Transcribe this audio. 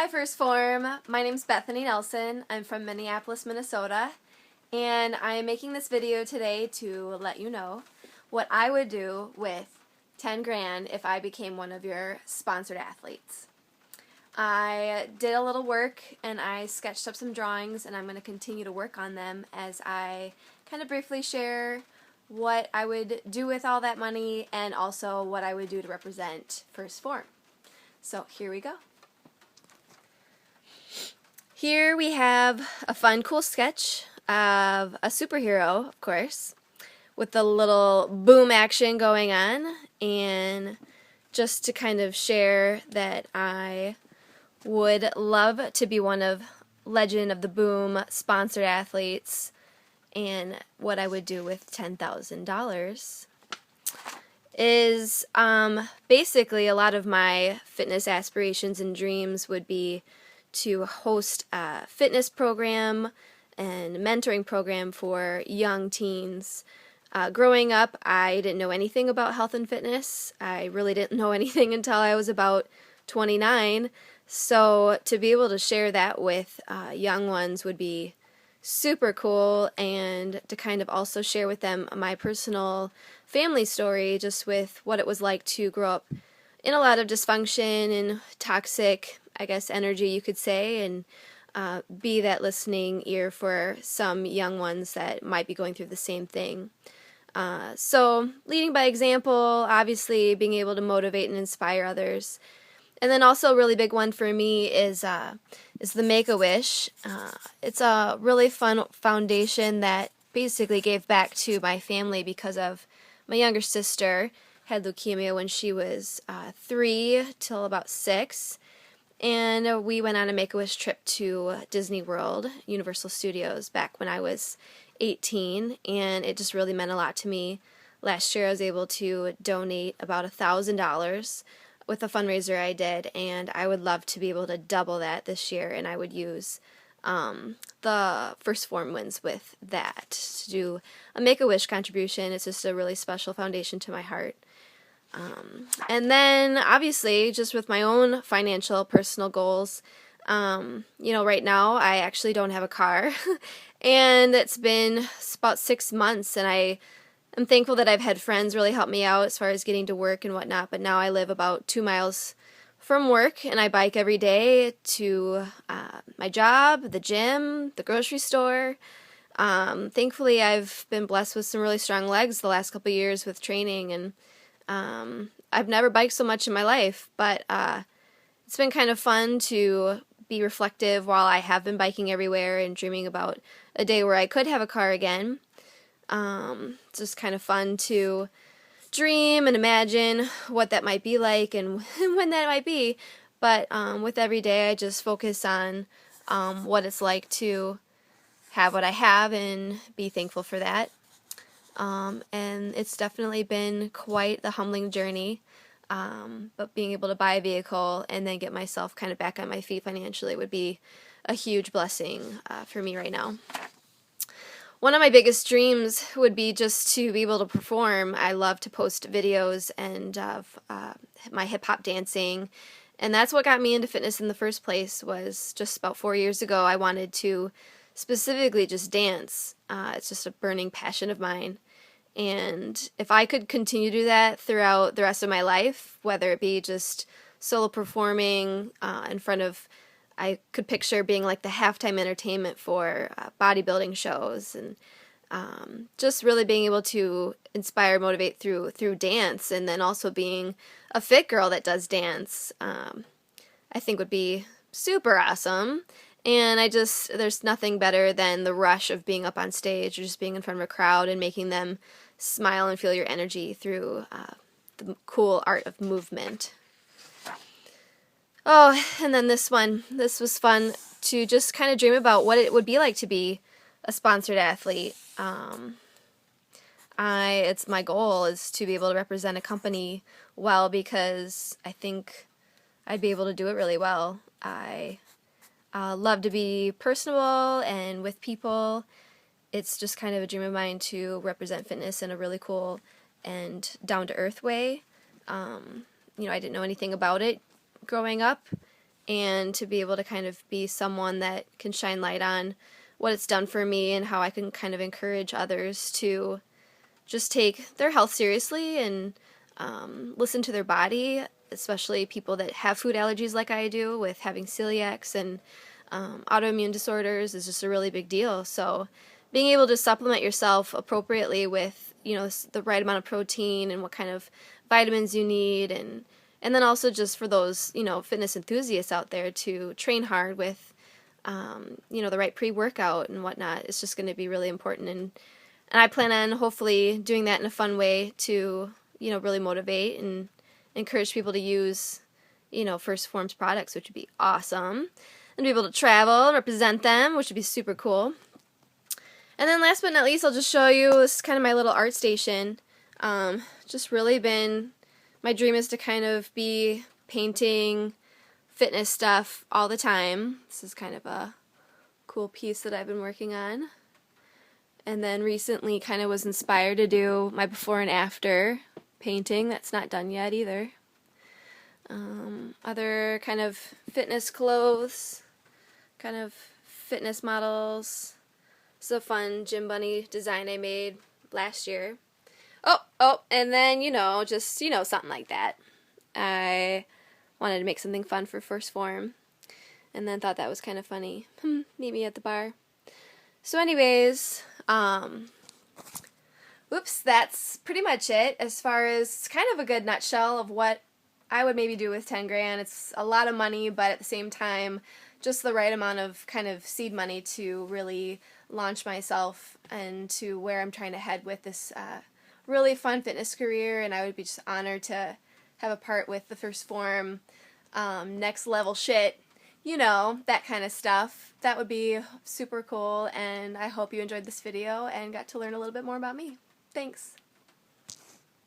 Hi, First Form. My name's Bethany Nelson. I'm from Minneapolis, Minnesota, and I'm making this video today to let you know what I would do with 10 grand if I became one of your sponsored athletes. I did a little work and I sketched up some drawings, and I'm going to continue to work on them as I kind of briefly share what I would do with all that money and also what I would do to represent First Form. So here we go. Here we have a fun, cool sketch of a superhero, of course, with the little boom action going on, and just to kind of share that I would love to be one of Legend of the Boom sponsored athletes, and what I would do with $10,000 is basically a lot of my fitness aspirations and dreams would be to host a fitness program and mentoring program for young teens. Growing up, I didn't know anything about health and fitness. I really didn't know anything until I was about 29. So to be able to share that with young ones would be super cool, and to kind of also share with them my personal family story, just with what it was like to grow up in a lot of dysfunction and toxic, I guess, energy, you could say, and be that listening ear for some young ones that might be going through the same thing. So leading by example, obviously being able to motivate and inspire others. And then also a really big one for me is the Make-A-Wish. It's a really fun foundation that basically gave back to my family because of my younger sister had leukemia when she was 3 till about 6. And we went on a Make-A-Wish trip to Disney World, Universal Studios, back when I was 18, and it just really meant a lot to me. Last year I was able to donate about $1,000 with a fundraiser I did, and I would love to be able to double that this year, and I would use the First Form wins with that to do a Make-A-Wish contribution. It's just a really special foundation to my heart. And then obviously just with my own financial personal goals, right now I actually don't have a car and it's been about 6 months, and I'm thankful that I've had friends really help me out as far as getting to work and whatnot, but now I live about 2 miles from work and I bike every day to my job, the gym, the grocery store. Thankfully I've been blessed with some really strong legs the last couple of years with training, and I've never biked so much in my life, but it's been kind of fun to be reflective while I have been biking everywhere and dreaming about a day where I could have a car again. It's just kind of fun to dream and imagine what that might be like and when that might be, but with every day I just focus on what it's like to have what I have and be thankful for that. And it's definitely been quite the humbling journey, but being able to buy a vehicle and then get myself kind of back on my feet financially would be a huge blessing for me right now. One of my biggest dreams would be just to be able to perform. I love to post videos and of my hip-hop dancing, and that's what got me into fitness in the first place. Was just about 4 years ago I wanted to specifically just dance. It's just a burning passion of mine. And if I could continue to do that throughout the rest of my life, whether it be just solo performing in front of, I could picture being like the halftime entertainment for bodybuilding shows, and just really being able to inspire, motivate through dance, and then also being a fit girl that does dance, I think would be super awesome. And there's nothing better than the rush of being up on stage or just being in front of a crowd and making them smile and feel your energy through the cool art of movement. Oh, and then this was fun to just kind of dream about what it would be like to be a sponsored athlete. It's my goal is to be able to represent a company well, because I think I'd be able to do it really well. I love to be personable and with people. It's just kind of a dream of mine to represent fitness in a really cool and down-to-earth way. I didn't know anything about it growing up, and to be able to kind of be someone that can shine light on what it's done for me and how I can kind of encourage others to just take their health seriously and listen to their body, especially people that have food allergies like I do, with having celiacs and autoimmune disorders is just a really big deal. So being able to supplement yourself appropriately with, the right amount of protein and what kind of vitamins you need, and then also just for those, fitness enthusiasts out there to train hard with, the right pre-workout and whatnot, it's just going to be really important. And I plan on hopefully doing that in a fun way to, really motivate and encourage people to use, First Phorm's products, which would be awesome. And be able to travel and represent them, which would be super cool. And then last but not least, I'll just show you, this is kind of my little art station. Just really been, my dream is to kind of be painting fitness stuff all the time. This is kind of a cool piece that I've been working on. And then recently kind of was inspired to do my before and after painting. That's not done yet either. Other kind of fitness clothes, kind of fitness models. It's a fun gym bunny design I made last year. Oh, and then, just, something like that. I wanted to make something fun for First Phorm, and then thought that was kind of funny. Meet me at the bar. So anyways, whoops, that's pretty much it as far as kind of a good nutshell of what I would maybe do with 10 grand. It's a lot of money, but at the same time, just the right amount of kind of seed money to really launch myself and to where I'm trying to head with this really fun fitness career. And I would be just honored to have a part with the First Phorm, next level shit, that kind of stuff. That would be super cool, and I hope you enjoyed this video and got to learn a little bit more about me. Thanks.